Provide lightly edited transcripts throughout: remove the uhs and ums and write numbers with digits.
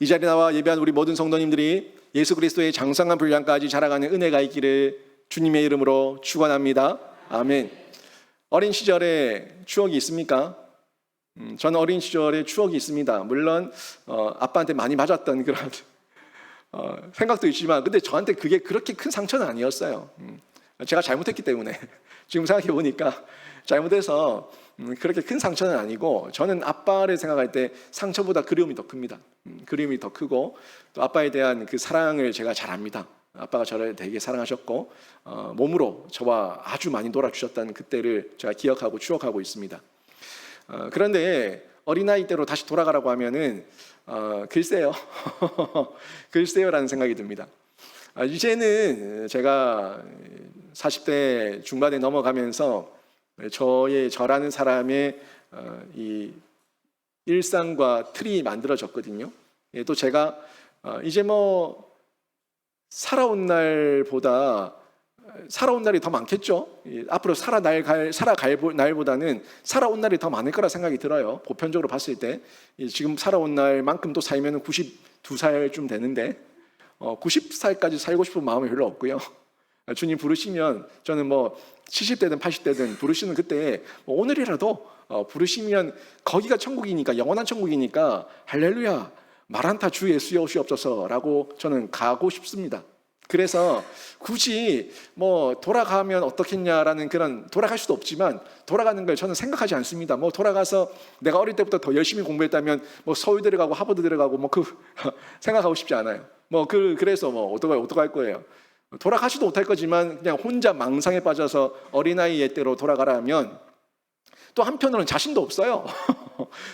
이 자리에 나와 예배한 우리 모든 성도님들이 예수 그리스도의 장성한 분량까지 자라가는 은혜가 있기를 주님의 이름으로 축원합니다. 아멘. 어린 시절에 추억이 있습니까? 저는 어린 시절에 추억이 있습니다. 물론 아빠한테 많이 맞았던 그런 생각도 있지만, 근데 저한테 그게 그렇게 큰 상처는 아니었어요. 제가 잘못했기 때문에 지금 생각해 보니까 잘못해서 그렇게 큰 상처는 아니고, 저는 아빠를 생각할 때 상처보다 그리움이 더 큽니다. 그리움이 더 크고, 또 아빠에 대한 그 사랑을 제가 잘 압니다. 아빠가 저를 되게 사랑하셨고 몸으로 저와 아주 많이 놀아주셨다는 그때를 제가 기억하고 추억하고 있습니다. 그런데 어린아이 때로 다시 돌아가라고 하면은 글쎄요 글쎄요라는 생각이 듭니다. 이제는 제가 40대 중반에 넘어가면서 저라는 사람의 이 일상과 틀이 만들어졌거든요. 또 제가 이제 살아온 날보다 살아온 날이 더 많겠죠. 앞으로 살아갈 날보다는 살아온 날이 더 많을 거라 생각이 들어요. 보편적으로 봤을 때 지금 살아온 날만큼 또 살면 92살쯤 되는데 90살까지 살고 싶은 마음이 별로 없고요. 주님 부르시면 저는 70대든 80대든 부르시는 그때 오늘이라도 부르시면 거기가 천국이니까, 영원한 천국이니까 할렐루야 마란타 주 예수여 오시옵소서라고 저는 가고 싶습니다. 그래서 굳이 돌아가면 어떻겠냐라는 그런, 돌아갈 수도 없지만 돌아가는 걸 저는 생각하지 않습니다. 돌아가서 내가 어릴 때부터 더 열심히 공부했다면 서울 들어가고 하버드 들어가고 생각하고 싶지 않아요. 그래서 어떡할 거예요. 돌아가지도 못할 거지만 그냥 혼자 망상에 빠져서 어린아이의 때로 돌아가라 하면 또 한편으로는 자신도 없어요.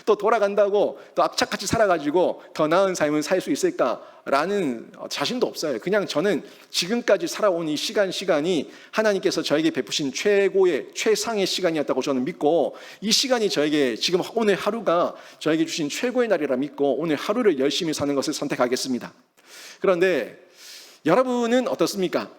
또 돌아간다고 또 악착같이 살아가지고 더 나은 삶을 살 수 있을까라는 자신도 없어요. 그냥 저는 지금까지 살아온 이 시간이 하나님께서 저에게 베푸신 최상의 시간이었다고 저는 믿고, 이 시간이 저에게 지금 오늘 하루가 저에게 주신 최고의 날이라 믿고 오늘 하루를 열심히 사는 것을 선택하겠습니다. 그런데 여러분은 어떻습니까?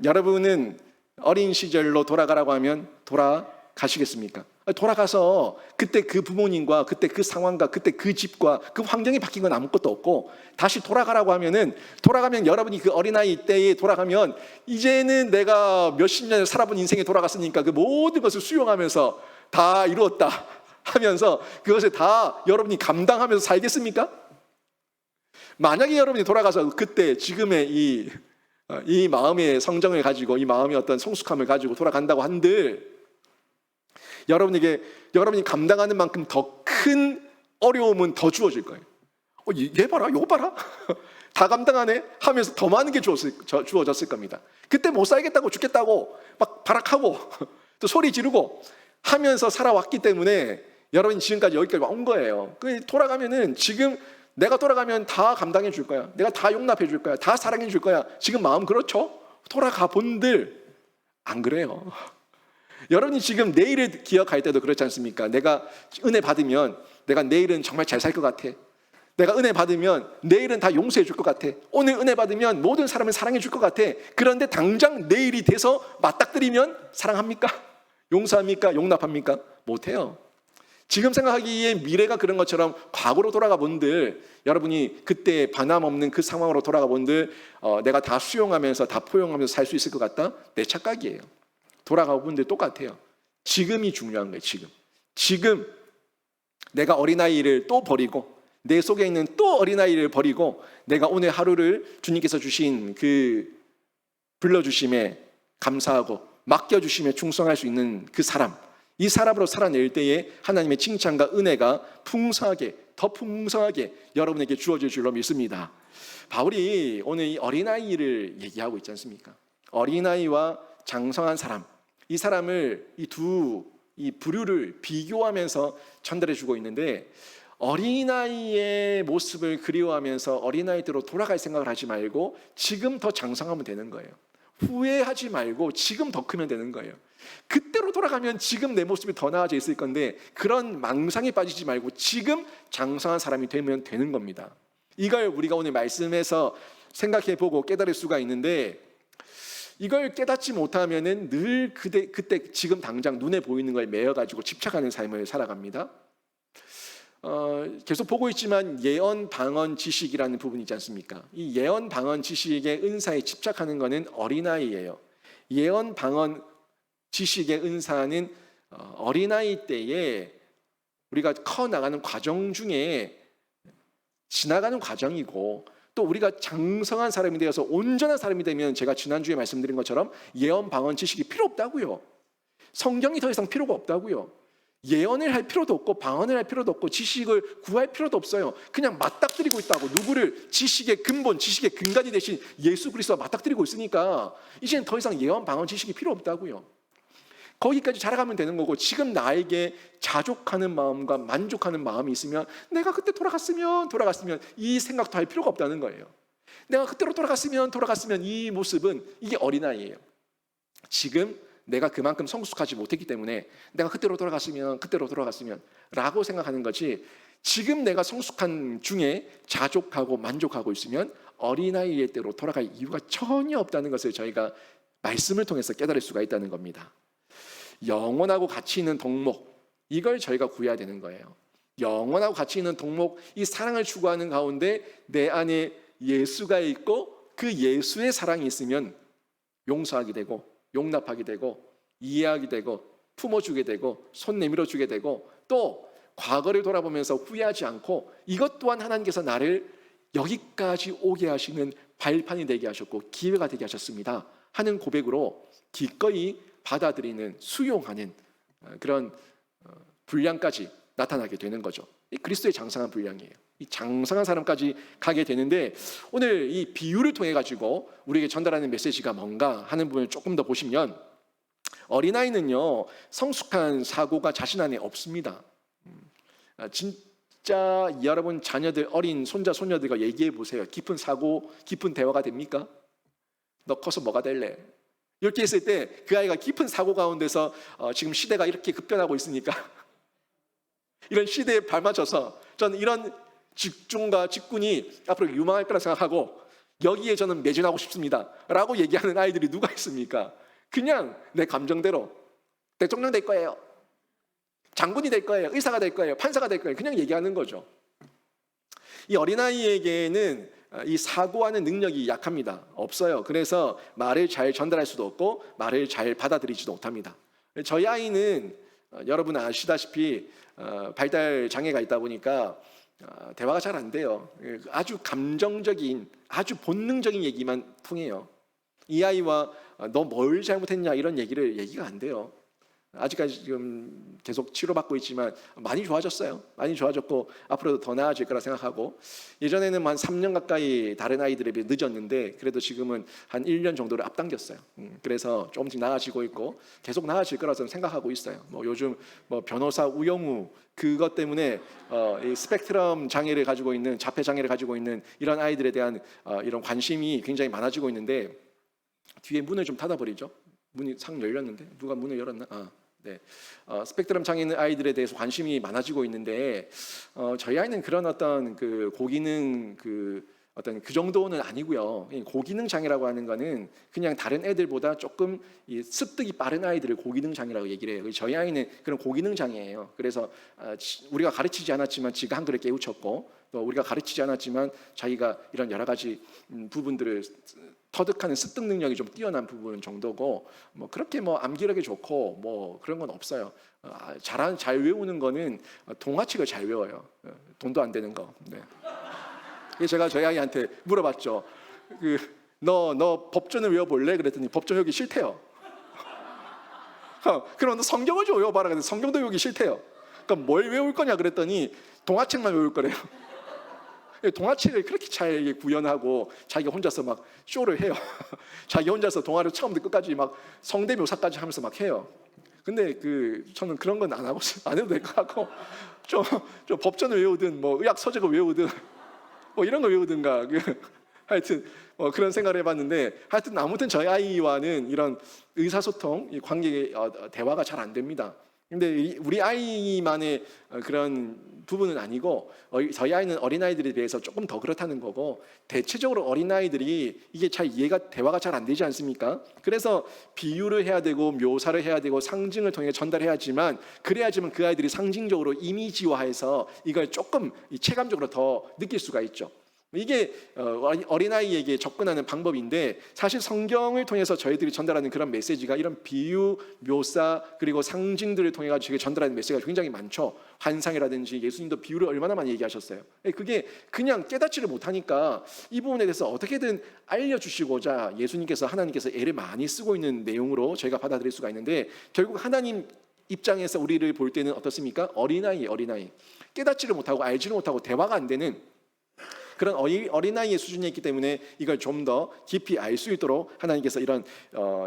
여러분은 어린 시절로 돌아가라고 하면 돌아가시겠습니까? 돌아가서 그때 그 부모님과 그때 그 상황과 그때 그 집과 그 환경이 바뀐 건 아무것도 없고, 다시 돌아가라고 하면은, 돌아가면 여러분이 그 어린아이 때에 돌아가면 이제는 내가 몇십 년을 살아본 인생에 돌아갔으니까 그 모든 것을 수용하면서 다 이루었다 하면서 그것을 다 여러분이 감당하면서 살겠습니까? 만약에 여러분이 돌아가서 그때 지금의 이 마음의 성정을 가지고, 이 마음의 어떤 성숙함을 가지고 돌아간다고 한들, 여러분이 감당하는 만큼 더 큰 어려움은 더 주어질 거예요. 얘 봐라, 요거 봐라. 다 감당하네 하면서 더 많은 게 주어졌을 겁니다. 그때 못 살겠다고, 죽겠다고 막 발악하고 또 소리 지르고 하면서 살아왔기 때문에 여러분이 지금까지 여기까지 온 거예요. 돌아가면은, 지금 내가 돌아가면 다 감당해 줄 거야. 내가 다 용납해 줄 거야. 다 사랑해 줄 거야. 지금 마음 그렇죠? 돌아가 본들 안 그래요. 여러분이 지금 내일을 기억할 때도 그렇지 않습니까? 내가 은혜 받으면 내가 내일은 정말 잘 살 것 같아. 내가 은혜 받으면 내일은 다 용서해 줄 것 같아. 오늘 은혜 받으면 모든 사람을 사랑해 줄 것 같아. 그런데 당장 내일이 돼서 맞닥뜨리면 사랑합니까? 용서합니까? 용납합니까? 못해요. 지금 생각하기에 미래가 그런 것처럼 과거로 돌아가 본들, 여러분이 그때 반함없는 그 상황으로 돌아가 본들 내가 다 수용하면서 다 포용하면서 살 수 있을 것 같다? 내 착각이에요. 돌아가 본들 똑같아요. 지금이 중요한 거예요. 지금 내가 어린아이를 또 버리고, 내 속에 있는 또 어린아이를 버리고, 내가 오늘 하루를 주님께서 주신 그 불러주심에 감사하고 맡겨주심에 충성할 수 있는 그 사람, 이 사람으로 살아낼 때에 하나님의 칭찬과 은혜가 더 풍성하게 여러분에게 주어질 줄로 믿습니다. 바울이 오늘 이 어린아이를 얘기하고 있지 않습니까? 어린아이와 장성한 사람, 이 사람을 이 부류를 비교하면서 전달해 주고 있는데, 어린아이의 모습을 그리워하면서 어린아이대로 돌아갈 생각을 하지 말고 지금 더 장성하면 되는 거예요. 후회하지 말고 지금 더 크면 되는 거예요. 그때로 돌아가면 지금 내 모습이 더 나아져 있을 건데, 그런 망상에 빠지지 말고 지금 장성한 사람이 되면 되는 겁니다. 이걸 우리가 오늘 말씀에서 생각해 보고 깨달을 수가 있는데, 이걸 깨닫지 못하면은 늘 그때 지금 당장 눈에 보이는 거에 매여 가지고 집착하는 삶을 살아갑니다. 계속 보고 있지만 예언, 방언, 지식이라는 부분이 있지 않습니까? 이 예언, 방언, 지식의 은사에 집착하는 것은 어린아이예요. 예언, 방언, 지식의 은사는 어린아이 때에 우리가 커 나가는 과정 중에 지나가는 과정이고, 또 우리가 장성한 사람이 되어서 온전한 사람이 되면 제가 지난주에 말씀드린 것처럼 예언, 방언, 지식이 필요 없다고요. 성경이 더 이상 필요가 없다고요. 예언을 할 필요도 없고 방언을 할 필요도 없고 지식을 구할 필요도 없어요. 그냥 맞닥뜨리고 있다고. 누구를? 지식의 근본, 지식의 근간이 되신 예수 그리스도와 맞닥뜨리고 있으니까 이제는 더 이상 예언, 방언, 지식이 필요 없다고요. 거기까지 자라가면 되는 거고, 지금 나에게 자족하는 마음과 만족하는 마음이 있으면 내가 그때 돌아갔으면 이 생각도 할 필요가 없다는 거예요. 내가 그때로 돌아갔으면 이 모습은, 이게 어린아이예요. 지금 내가 그만큼 성숙하지 못했기 때문에 내가 그때로 돌아갔으면 라고 생각하는 거지, 지금 내가 성숙한 중에 자족하고 만족하고 있으면 어린아이의 때로 돌아갈 이유가 전혀 없다는 것을 저희가 말씀을 통해서 깨달을 수가 있다는 겁니다. 영원하고 가치 있는 동목, 이걸 저희가 구해야 되는 거예요. 영원하고 가치 있는 동목, 이 사랑을 추구하는 가운데 내 안에 예수가 있고 그 예수의 사랑이 있으면 용서하게 되고 용납하게 되고 이해하게 되고 품어주게 되고 손 내밀어 주게 되고, 또 과거를 돌아보면서 후회하지 않고 이것 또한 하나님께서 나를 여기까지 오게 하시는 발판이 되게 하셨고 기회가 되게 하셨습니다 하는 고백으로 기꺼이 받아들이는, 수용하는 그런 분량까지 나타나게 되는 거죠. 이 그리스도의 장성한 분량이에요. 이 장성한 사람까지 가게 되는데, 오늘 이 비유를 통해 가지고 우리에게 전달하는 메시지가 뭔가 하는 부분을 조금 더 보시면, 어린아이는요 성숙한 사고가 자신 안에 없습니다. 진짜 여러분 자녀들, 어린 손자 손녀들과 얘기해 보세요. 깊은 사고, 깊은 대화가 됩니까? 너 커서 뭐가 될래? 이렇게 했을 때 그 아이가 깊은 사고 가운데서 지금 시대가 이렇게 급변하고 있으니까 이런 시대에 발맞춰서 저는 이런 직종과 직군이 앞으로 유망할 거라 생각하고 여기에 저는 매진하고 싶습니다 라고 얘기하는 아이들이 누가 있습니까? 그냥 내 감정대로 대통령 될 거예요, 장군이 될 거예요, 의사가 될 거예요, 판사가 될 거예요, 그냥 얘기하는 거죠. 이 어린아이에게는 이 사고하는 능력이 약합니다. 없어요. 그래서 말을 잘 전달할 수도 없고 말을 잘 받아들이지도 못합니다. 저희 아이는 여러분 아시다시피 발달 장애가 있다 보니까 대화가 잘 안 돼요. 아주 감정적인, 아주 본능적인 얘기만 통해요. 이 아이와 너 뭘 잘못했냐 이런 얘기가 안 돼요. 아직까지 지금 계속 치료받고 있지만 많이 좋아졌어요. 많이 좋아졌고 앞으로도 더 나아질 거라 생각하고, 예전에는 한 3년 가까이 다른 아이들에 비해 늦었는데 그래도 지금은 한 1년 정도를 앞당겼어요. 그래서 조금씩 나아지고 있고 계속 나아질 거라 저는 생각하고 있어요. 요즘 변호사 우영우 그것 때문에 이 스펙트럼 장애를 가지고 있는, 자폐 장애를 가지고 있는 이런 아이들에 대한 이런 관심이 굉장히 많아지고 있는데, 뒤에 문을 좀 닫아버리죠. 문이 상 열렸는데 누가 문을 열었나? 네. 스펙트럼 장애 있는 아이들에 대해서 관심이 많아지고 있는데, 저희 아이는 그런 어떤 그 고기능 어떤 그 정도는 아니고요. 고기능 장애라고 하는 거는 그냥 다른 애들보다 조금 이 습득이 빠른 아이들을 고기능 장애라고 얘기를 해요. 저희 아이는 그런 고기능 장애예요. 그래서 우리가 가르치지 않았지만 지가 한글을 깨우쳤고, 또 우리가 가르치지 않았지만 자기가 이런 여러 가지 부분들을 터득하는 습득 능력이 좀 뛰어난 부분 정도고, 그렇게 암기력이 좋고 그런 건 없어요. 잘 외우는 거는 동화책을 잘 외워요. 돈도 안 되는 거. 네. 그래서 제가 저희 아이한테 물어봤죠. 너 법전을 외워볼래? 그랬더니 법전 외우기 싫대요. 그럼 너 성경을 좀 외워봐라. 그랬더니 성경도 외우기 싫대요. 그러니까 뭘 외울 거냐 그랬더니 동화책만 외울 거래요. 동화책을 그렇게 잘 구현하고 자기가 혼자서 막 쇼를 해요. 자기 혼자서 동화를 처음부터 끝까지 막 성대묘사까지 하면서 막 해요. 근데 저는 그런 건 안 해도 될 것 같고, 좀 법전을 외우든 의학 서적을 외우든 이런 거 외우든가 하여튼 그런 생각을 해봤는데, 하여튼 아무튼 저희 아이와는 이런 의사소통, 이 관계 대화가 잘 안 됩니다. 근데 우리 아이만의 그런 부분은 아니고 저희 아이는 어린아이들에 비해서 조금 더 그렇다는 거고, 대체적으로 어린아이들이 이게 잘 대화가 잘 안 되지 않습니까? 그래서 비유를 해야 되고 묘사를 해야 되고 상징을 통해 전달해야지만, 그래야지만 그 아이들이 상징적으로 이미지화해서 이걸 조금 체감적으로 더 느낄 수가 있죠. 이게 어린아이에게 접근하는 방법인데, 사실 성경을 통해서 저희들이 전달하는 그런 메시지가 이런 비유, 묘사 그리고 상징들을 통해 가지고 전달하는 메시지가 굉장히 많죠. 환상이라든지, 예수님도 비유를 얼마나 많이 얘기하셨어요. 그게 그냥 깨닫지를 못하니까 이 부분에 대해서 어떻게든 알려주시고자 예수님께서, 하나님께서 애를 많이 쓰고 있는 내용으로 저희가 받아들일 수가 있는데, 결국 하나님 입장에서 우리를 볼 때는 어떻습니까? 어린아이예요. 어린아이. 깨닫지를 못하고 알지를 못하고 대화가 안 되는 그런 어린아이의 수준이 있기 때문에 이걸 좀 더 깊이 알 수 있도록 하나님께서 이런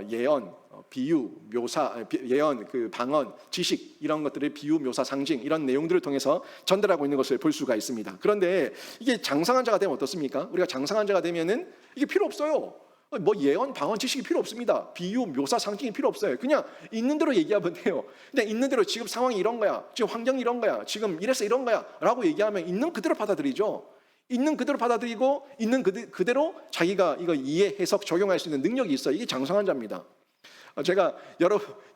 예언, 비유, 묘사, 예언, 방언, 지식, 이런 것들을 비유, 묘사, 상징, 이런 내용들을 통해서 전달하고 있는 것을 볼 수가 있습니다. 그런데 이게 장성한 자가 되면 어떻습니까? 우리가 장성한 자가 되면은 이게 필요 없어요. 뭐 예언, 방언, 지식이 필요 없습니다. 비유, 묘사, 상징이 필요 없어요. 그냥 있는 대로 얘기하면 돼요. 그냥 있는 대로 지금 상황이 이런 거야, 지금 환경이 이런 거야, 지금 이래서 이런 거야 라고 얘기하면 있는 그대로 받아들이죠. 있는 그대로 받아들이고 있는 그대로 자기가 이거 이해, 해석, 적용할 수 있는 능력이 있어요. 이게 장성한 자입니다. 제가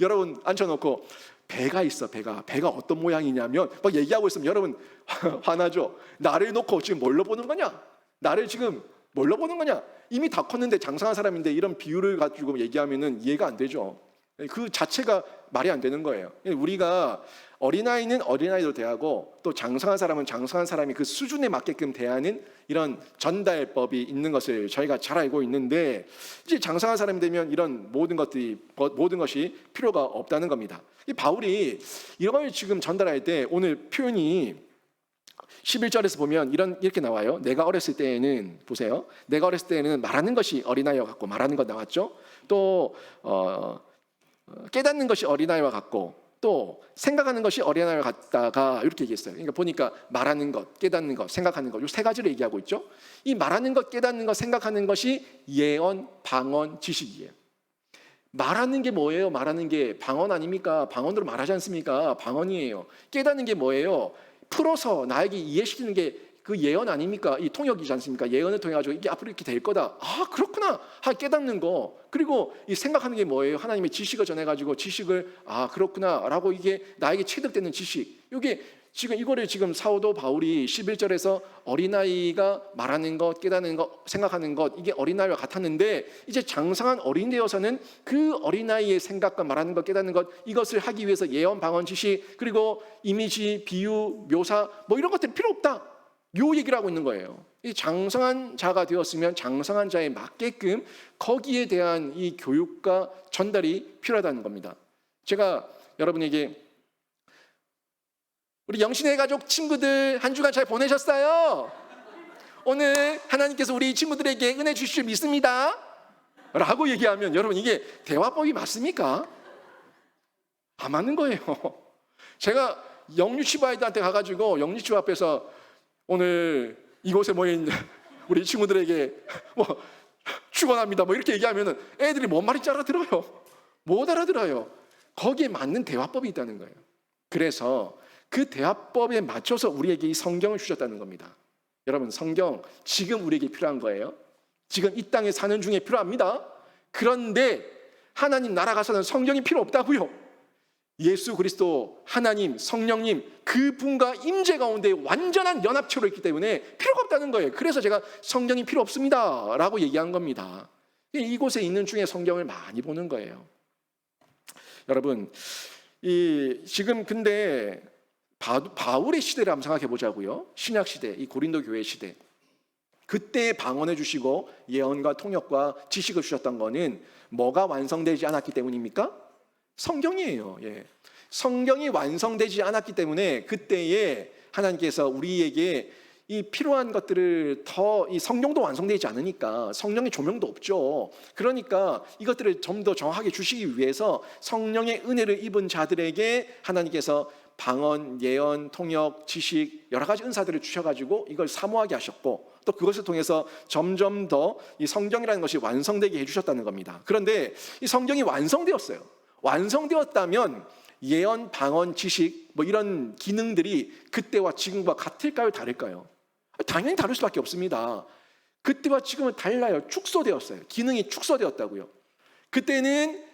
여러분 앉혀놓고 배가 있어. 배가 어떤 모양이냐면 막 얘기하고 있으면 여러분 화나죠. 나를 놓고 지금 뭘로 보는 거냐? 나를 지금 뭘로 보는 거냐? 이미 다 컸는데 장성한 사람인데 이런 비유를 가지고 얘기하면은 이해가 안 되죠. 그 자체가 말이 안 되는 거예요. 우리가 어린아이는 어린아이로 대하고, 또 장성한 사람은 장성한 사람이 그 수준에 맞게끔 대하는 이런 전달법이 있는 것을 저희가 잘 알고 있는데, 이제 장성한 사람이 되면 이런 모든 것이 필요가 없다는 겁니다. 이 바울이 이걸 지금 전달할 때 오늘 표현이 11절에서 보면 이렇게 나와요. 내가 어렸을 때에는, 보세요. 내가 어렸을 때에는 말하는 것이 어린아이와 같고, 말하는 것 나왔죠. 또 깨닫는 것이 어린아이와 같고, 또 생각하는 것이 어린아이와 같다가 이렇게 얘기했어요. 그러니까 보니까 말하는 것, 깨닫는 것, 생각하는 것, 이 세 가지를 얘기하고 있죠. 이 말하는 것, 깨닫는 것, 생각하는 것이 예언, 방언, 지식이에요. 말하는 게 뭐예요? 말하는 게 방언 아닙니까? 방언으로 말하지 않습니까? 방언이에요. 깨닫는 게 뭐예요? 풀어서 나에게 이해시키는 게 그 예언 아닙니까? 이 통역이지 않습니까? 예언을 통해 가지고 이게 앞으로 이렇게 될 거다. 아, 그렇구나. 깨닫는 거. 그리고 이 생각하는 게 뭐예요? 하나님의 지식을 전해 가지고 지식을, 아, 그렇구나라고, 이게 나에게 체득되는 지식. 이게 지금 이거를 지금 사도 바울이 11절에서 어린아이가 말하는 것, 깨닫는 것, 생각하는 것, 이게 어린아이와 같았는데, 이제 장성한 어린 되어서는 그 어린아이의 생각과 말하는 것, 깨닫는 것, 이것을 하기 위해서 예언, 방언, 지식, 그리고 이미지, 비유, 묘사, 뭐 이런 것들이 필요 없다. 요 얘기를 하고 있는 거예요. 이 장성한 자가 되었으면 장성한 자에 맞게끔 거기에 대한 이 교육과 전달이 필요하다는 겁니다. 제가 여러분에게, 우리 영신의 가족 친구들 한 주간 잘 보내셨어요? 오늘 하나님께서 우리 친구들에게 은혜 주실 줄 믿습니다 라고 얘기하면, 여러분 이게 대화법이 맞습니까? 안 맞는 거예요. 제가 영유치부 아이들한테 가가지고 영유치부 앞에서 오늘 이곳에 모인 우리 친구들에게 뭐 축원합니다 뭐 이렇게 얘기하면은 애들이 뭔 말인지 알아들어요? 못 알아들어요. 거기에 맞는 대화법이 있다는 거예요. 그래서 그 대화법에 맞춰서 우리에게 이 성경을 주셨다는 겁니다. 여러분, 성경 지금 우리에게 필요한 거예요. 지금 이 땅에 사는 중에 필요합니다. 그런데 하나님 나라 가서는 성경이 필요 없다고요. 예수 그리스도, 하나님, 성령님 그분과 임재 가운데 완전한 연합체로 있기 때문에 필요가 없다는 거예요. 그래서 제가 성경이 필요 없습니다 라고 얘기한 겁니다. 이곳에 있는 중에 성경을 많이 보는 거예요. 여러분, 지금 근데 바울의 시대를 한번 생각해 보자고요. 신약 시대, 이 고린도 교회 시대, 그때 방언해 주시고 예언과 통역과 지식을 주셨던 거는 뭐가 완성되지 않았기 때문입니까? 성경이에요. 예. 성경이 완성되지 않았기 때문에 그때에 하나님께서 우리에게 이 필요한 것들을 이 성경도 완성되지 않으니까 성령의 조명도 없죠. 그러니까 이것들을 좀 더 정확하게 주시기 위해서 성령의 은혜를 입은 자들에게 하나님께서 방언, 예언, 통역, 지식 여러 가지 은사들을 주셔가지고 이걸 사모하게 하셨고, 또 그것을 통해서 점점 더 이 성경이라는 것이 완성되게 해주셨다는 겁니다. 그런데 이 성경이 완성되었어요. 완성되었다면 예언, 방언, 지식 뭐 이런 기능들이 그때와 지금과 같을까요, 다를까요? 당연히 다를 수밖에 없습니다. 그때와 지금은 달라요. 축소되었어요. 기능이 축소되었다고요. 그때는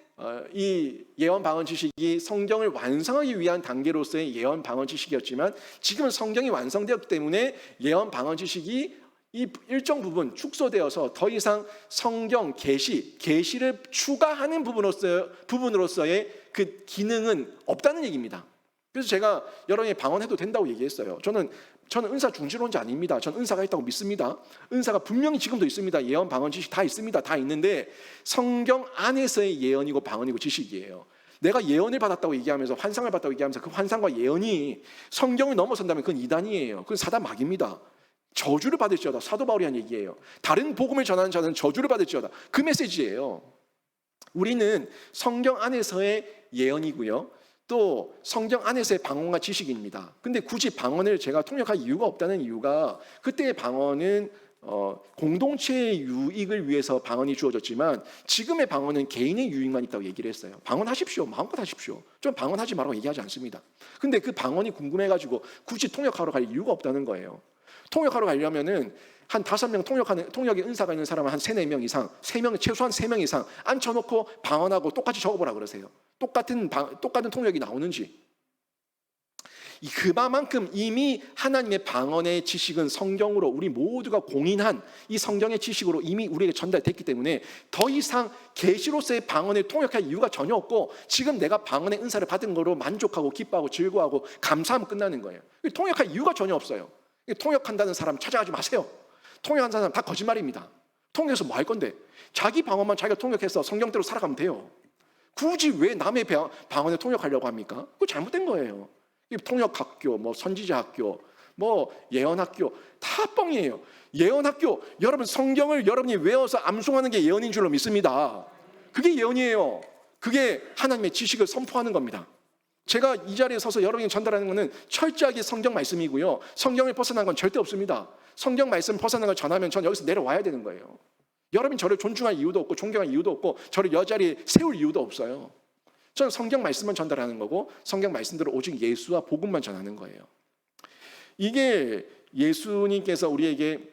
이 예언 방언 지식이 성경을 완성하기 위한 단계로서의 예언 방언 지식이었지만 지금은 성경이 완성되었기 때문에 예언 방언 지식이 이 일정 부분 축소되어서 더 이상 성경 계시를 추가하는 부분으로서의 그 기능은 없다는 얘기입니다. 그래서 제가 여러분이 방언해도 된다고 얘기했어요. 저는 은사 중시론자 아닙니다. 저는 은사가 있다고 믿습니다. 은사가 분명히 지금도 있습니다. 예언, 방언, 지식 다 있습니다. 다 있는데 성경 안에서의 예언이고 방언이고 지식이에요. 내가 예언을 받았다고 얘기하면서 환상을 받았다고 얘기하면서 그 환상과 예언이 성경을 넘어선다면 그건 이단이에요. 그건 사단 막입니다. 저주를 받을지어다. 사도 바울이 한 얘기예요. 다른 복음을 전하는 자는 저주를 받을지어다. 그 메시지예요. 우리는 성경 안에서의 예언이고요. 또 성경 안에서의 방언과 지식입니다. 근데 굳이 방언을 제가 통역할 이유가 없다는 이유가 그때의 방언은 공동체의 유익을 위해서 방언이 주어졌지만 지금의 방언은 개인의 유익만 있다고 얘기를 했어요. 방언하십시오. 마음껏 하십시오. 좀 방언하지 말라고 얘기하지 않습니다. 근데 그 방언이 궁금해가지고 굳이 통역하러 갈 이유가 없다는 거예요. 통역하러 가려면은 한 5명 통역의 은사가 있는 사람은 한 3-4명 이상, 최소한 3명 이상 앉혀놓고 방언하고 똑같이 적어보라 그러세요. 똑같은 통역이 나오는지. 그만큼 이미 하나님의 방언의 지식은 성경으로 우리 모두가 공인한 이 성경의 지식으로 이미 우리에게 전달됐기 때문에 더 이상 계시로서의 방언을 통역할 이유가 전혀 없고 지금 내가 방언의 은사를 받은 거로 만족하고 기뻐하고 즐거워하고 감사하면 끝나는 거예요. 통역할 이유가 전혀 없어요. 통역한다는 사람 찾아가지 마세요. 통역하는 사람 다 거짓말입니다. 통역해서 뭐 할 건데? 자기 방언만 자기가 통역해서 성경대로 살아가면 돼요. 굳이 왜 남의 방언을 통역하려고 합니까? 그거 잘못된 거예요. 통역학교, 뭐 선지자학교, 뭐 예언학교 다 뻥이에요. 예언학교, 여러분 성경을 여러분이 외워서 암송하는 게 예언인 줄로 믿습니다. 그게 예언이에요. 그게 하나님의 지식을 선포하는 겁니다. 제가 이 자리에 서서 여러분이 전달하는 것은 철저하게 성경 말씀이고요. 성경을 벗어난 건 절대 없습니다. 성경 말씀 벗어난 걸 전하면 전 여기서 내려와야 되는 거예요. 여러분이 저를 존중할 이유도 없고 존경할 이유도 없고 저를 여 자리에 세울 이유도 없어요. 저는 성경 말씀만 전달하는 거고 성경 말씀대로 오직 예수와 복음만 전하는 거예요. 이게 예수님께서 우리에게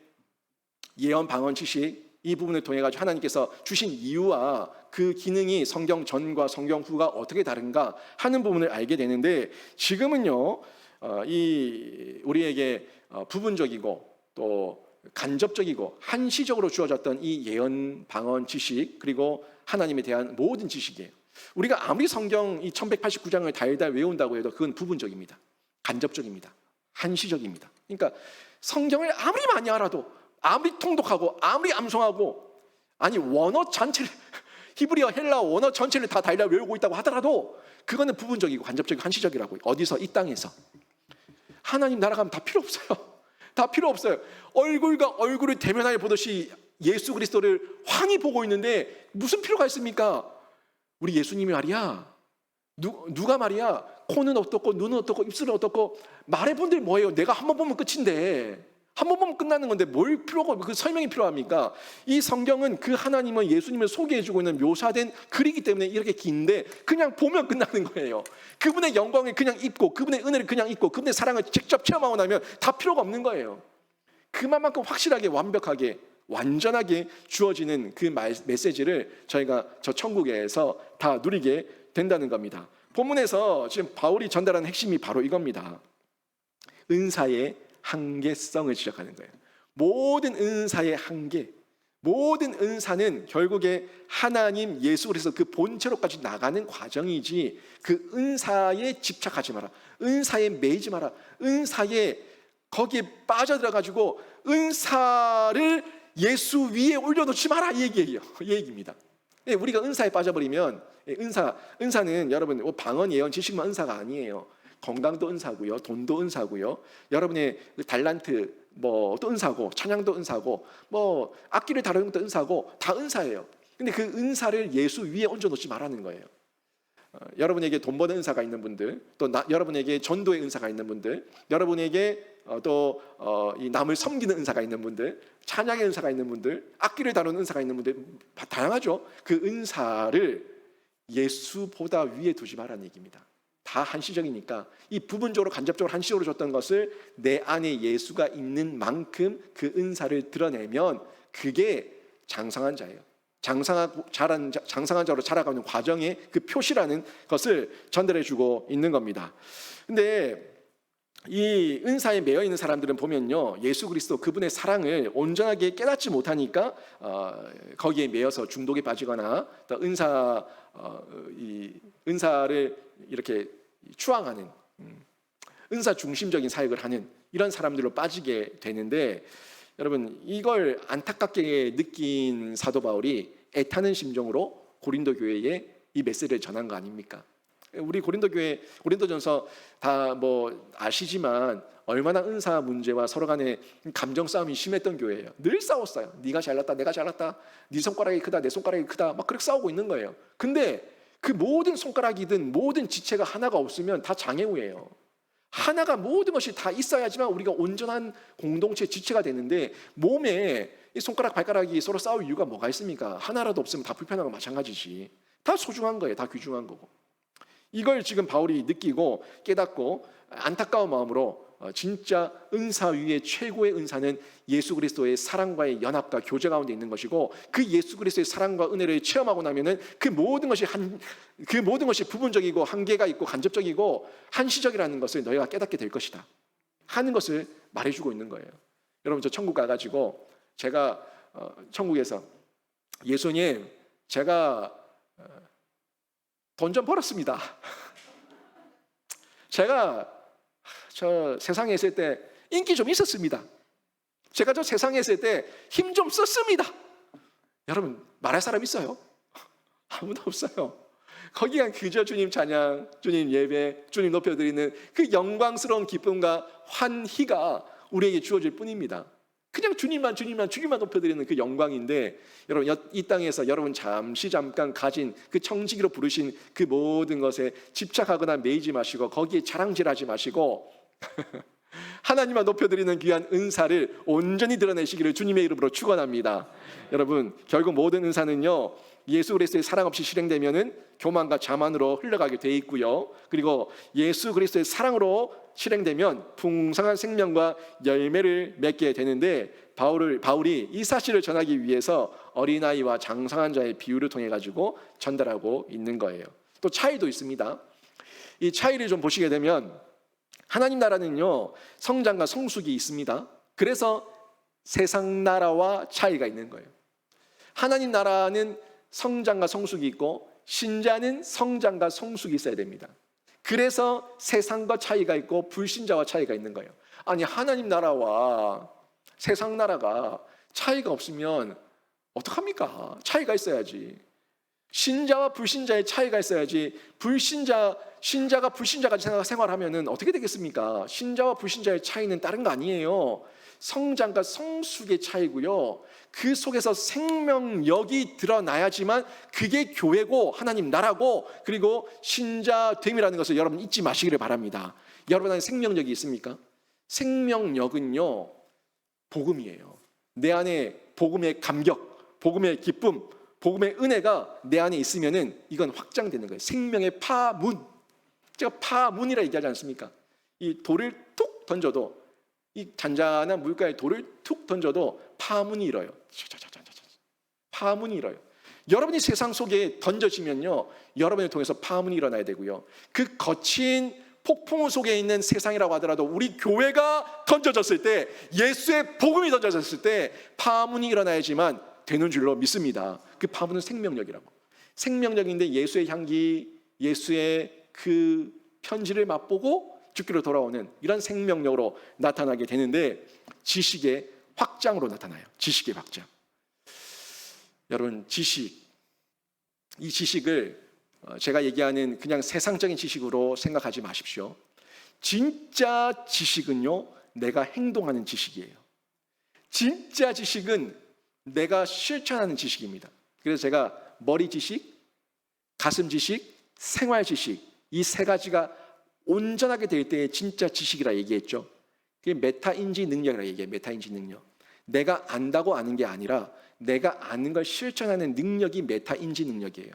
예언, 방언, 지식 이 부분을 통해 가지고 하나님께서 주신 이유와 그 기능이 성경 전과 성경 후가 어떻게 다른가 하는 부분을 알게 되는데 지금은요 우리에게 부분적이고 또 간접적이고 한시적으로 주어졌던 이 예언, 방언, 지식 그리고 하나님에 대한 모든 지식이에요. 우리가 아무리 성경 이 1189장을 달달 외운다고 해도 그건 부분적입니다. 간접적입니다. 한시적입니다. 그러니까 성경을 아무리 많이 알아도 아무리 통독하고 아무리 암송하고 아니 원어 전체를 히브리어 헬라어 원어 전체를 다 달달 외우고 있다고 하더라도 그거는 부분적이고 간접적이고 한시적이라고 어디서 이 땅에서 하나님 나라 가면 다 필요 없어요. 다 필요 없어요. 얼굴과 얼굴을 대면하여 보듯이 예수 그리스도를 환히 보고 있는데 무슨 필요가 있습니까? 우리 예수님이 말이야 누가 말이야 코는 어떻고 눈은 어떻고 입술은 어떻고 말해본들 뭐예요? 내가 한 번 보면 끝인데 한 번 보면 끝나는 건데 뭘 필요가 그 설명이 필요합니까? 이 성경은 그 하나님을 예수님을 소개해주고 있는 묘사된 글이기 때문에 이렇게 긴데 그냥 보면 끝나는 거예요. 그분의 영광을 그냥 입고 그분의 은혜를 그냥 입고 그분의 사랑을 직접 체험하고 나면 다 필요가 없는 거예요. 그만큼 확실하게 완벽하게 완전하게 주어지는 그 메시지를 저희가 저 천국에서 다 누리게 된다는 겁니다. 본문에서 지금 바울이 전달하는 핵심이 바로 이겁니다. 은사의 한계성을 지적하는 거예요. 모든 은사의 한계, 모든 은사는 결국에 하나님 예수 그리스도 그 본체로까지 나가는 과정이지 그 은사에 집착하지 마라. 은사에 매이지 마라. 은사에 거기에 빠져들어가지고 은사를 예수 위에 올려놓지 마라 이 얘기예요. 이 얘기입니다. 우리가 은사에 빠져버리면 은사는 여러분 방언, 예언, 지식만 은사가 아니에요. 건강도 은사고요, 돈도 은사고요, 여러분의 달란트 또 은사고, 찬양도 은사고, 악기를 다루는 것도 은사고 다 은사예요. 근데 그 은사를 예수 위에 얹어놓지 말라는 거예요. 여러분에게 돈 버는 은사가 있는 분들, 또 여러분에게 전도의 은사가 있는 분들, 여러분에게 또 이 남을 섬기는 은사가 있는 분들, 찬양의 은사가 있는 분들, 악기를 다루는 은사가 있는 분들 다양하죠. 그 은사를 예수보다 위에 두지 말라는 얘기입니다. 다 한시적이니까 이 부분적으로 간접적으로 한시적으로 줬던 것을 내 안에 예수가 있는 만큼 그 은사를 드러내면 그게 장성한 자예요. 장성한 자로 자라가는 과정의 그 표시라는 것을 전달해 주고 있는 겁니다. 근데 이 은사에 매여 있는 사람들은 보면요, 예수 그리스도 그분의 사랑을 온전하게 깨닫지 못하니까 거기에 매여서 중독에 빠지거나 또 은사를 이렇게 추앙하는 은사 중심적인 사역을 하는 이런 사람들로 빠지게 되는데, 여러분 이걸 안타깝게 느낀 사도 바울이 애타는 심정으로 고린도 교회에 이 메시지를 전한 거 아닙니까? 우리 고린도 교회, 고린도전서 다 뭐 아시지만 얼마나 은사 문제와 서로 간에 감정 싸움이 심했던 교회예요. 늘 싸웠어요. 네가 잘났다, 내가 잘났다, 네 손가락이 크다, 내 손가락이 크다, 막 그렇게 싸우고 있는 거예요. 근데 그 모든 손가락이든 모든 지체가 하나가 없으면 다 장애우예요. 하나가 모든 것이 다 있어야지만 우리가 온전한 공동체 지체가 되는데, 몸에 이 손가락 발가락이 서로 싸울 이유가 뭐가 있습니까? 하나라도 없으면 다 불편한 거 마찬가지지. 다 소중한 거예요. 다 귀중한 거고. 이걸 지금 바울이 느끼고 깨닫고 안타까운 마음으로 진짜 은사 위에 최고의 은사는 예수 그리스도의 사랑과의 연합과 교제 가운데 있는 것이고, 그 예수 그리스도의 사랑과 은혜를 체험하고 나면은 그 모든 것이 부분적이고 한계가 있고 간접적이고 한시적이라는 것을 너희가 깨닫게 될 것이다 하는 것을 말해주고 있는 거예요. 여러분, 저 천국 가가지고 제가 천국에서 예수님, 제가 돈 좀 벌었습니다. 제가 저 세상에 있을 때 인기 좀 있었습니다. 제가 저 세상에 있을 때 힘 좀 썼습니다. 여러분, 말할 사람 있어요? 아무도 없어요. 거기가 그저 주님 찬양, 주님 예배, 주님 높여드리는 그 영광스러운 기쁨과 환희가 우리에게 주어질 뿐입니다. 그냥 주님만 높여드리는 그 영광인데, 여러분 이 땅에서 여러분 잠깐 가진 그 청지기로 부르신 그 모든 것에 집착하거나 매이지 마시고 거기에 자랑질하지 마시고 하나님만 높여드리는 귀한 은사를 온전히 드러내시기를 주님의 이름으로 축원합니다. 여러분, 결국 모든 은사는요, 예수 그리스도의 사랑 없이 실행되면은 교만과 자만으로 흘러가게 돼 있고요. 그리고 예수 그리스도의 사랑으로 실행되면 풍성한 생명과 열매를 맺게 되는데, 바울이 이 사실을 전하기 위해서 어린아이와 장성한 자의 비유를 통해 가지고 전달하고 있는 거예요. 또 차이도 있습니다. 이 차이를 좀 보시게 되면, 하나님 나라는요, 성장과 성숙이 있습니다. 그래서 세상 나라와 차이가 있는 거예요. 하나님 나라는 성장과 성숙이 있고 신자는 성장과 성숙이 있어야 됩니다. 그래서 세상과 차이가 있고 불신자와 차이가 있는 거예요. 아니, 하나님 나라와 세상 나라가 차이가 없으면 어떡합니까? 차이가 있어야지. 신자와 불신자의 차이가 있어야지. 신자가 불신자같이 생활하면 어떻게 되겠습니까? 신자와 불신자의 차이는 다른 거 아니에요. 성장과 성숙의 차이고요. 그 속에서 생명력이 드러나야지만 그게 교회고 하나님 나라고, 그리고 신자됨이라는 것을 여러분 잊지 마시기를 바랍니다. 여러분 안에 생명력이 있습니까? 생명력은요, 복음이에요. 내 안에 복음의 감격, 복음의 기쁨, 복음의 은혜가 내 안에 있으면은 이건 확장되는 거예요. 생명의 파문. 제가 파문이라 얘기하지 않습니까? 이 돌을 툭 던져도, 이 잔잔한 물가에 돌을 툭 던져도 파문이 일어요. 파문이 일어요. 여러분이 세상 속에 던져지면요, 여러분을 통해서 파문이 일어나야 되고요. 그 거친 폭풍 속에 있는 세상이라고 하더라도 우리 교회가 던져졌을 때, 예수의 복음이 던져졌을 때 파문이 일어나야지만 되는 줄로 믿습니다. 그 파문은 생명력이라고. 생명력인데 예수의 향기, 예수의 그 편지를 맛보고 죽기로 돌아오는 이런 생명력으로 나타나게 되는데, 지식의 확장으로 나타나요. 지식의 확장. 여러분, 이 지식을 제가 얘기하는 그냥 세상적인 지식으로 생각하지 마십시오. 진짜 지식은요, 내가 행동하는 지식이에요. 진짜 지식은 내가 실천하는 지식입니다. 그래서 제가 머리 지식, 가슴 지식, 생활 지식, 이 세 가지가 온전하게 될 때의 진짜 지식이라 얘기했죠. 그게 메타인지 능력이라 얘기해요. 메타인지 능력. 내가 안다고 아는 게 아니라 내가 아는 걸 실천하는 능력이 메타인지 능력이에요.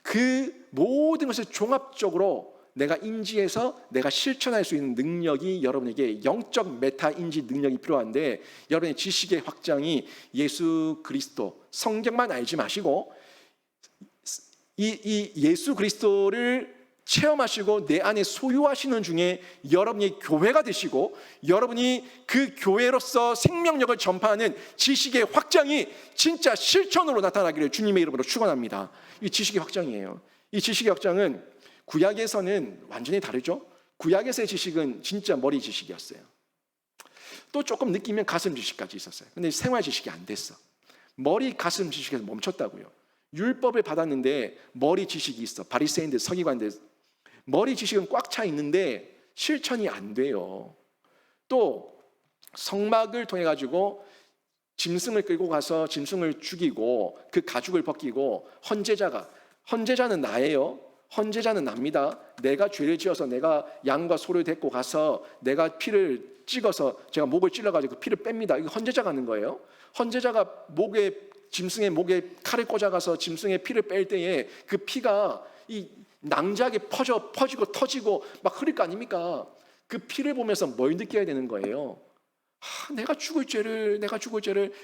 그 모든 것을 종합적으로 내가 인지해서 내가 실천할 수 있는 능력이 여러분에게 영적 메타 인지 능력이 필요한데, 여러분의 지식의 확장이 예수 그리스도 성경만 알지 마시고 이 예수 그리스도를 체험하시고 내 안에 소유하시는 중에 여러분이 교회가 되시고 여러분이 그 교회로서 생명력을 전파하는 지식의 확장이 진짜 실천으로 나타나기를 주님의 이름으로 축원합니다. 이 지식의 확장이에요. 이 지식의 확장은 구약에서는 완전히 다르죠. 구약에서의 지식은 진짜 머리 지식이었어요. 또 조금 느끼면 가슴 지식까지 있었어요. 근데 생활 지식이 안 됐어. 머리 가슴 지식에서 멈췄다고요. 율법을 받았는데 머리 지식이 있어. 바리새인들, 서기관들 머리 지식은 꽉 차 있는데 실천이 안 돼요. 또 성막을 통해 가지고 짐승을 끌고 가서 짐승을 죽이고 그 가죽을 벗기고 헌제자는 나예요. 헌제자는 납니다. 내가 죄를 지어서 내가 양과 소를 데리고 가서 내가 피를 찍어서 제가 목을 찔러가지고 그 피를 뺍니다. 이거 헌제자가 하는 거예요. 헌제자가 짐승의 목에 칼을 꽂아가서 짐승의 피를 뺄 때에 그 피가 이 낭자하게 퍼지고 터지고 막 흐를 거 아닙니까? 그 피를 보면서 뭘 느껴야 되는 거예요? 내가 죽을 죄를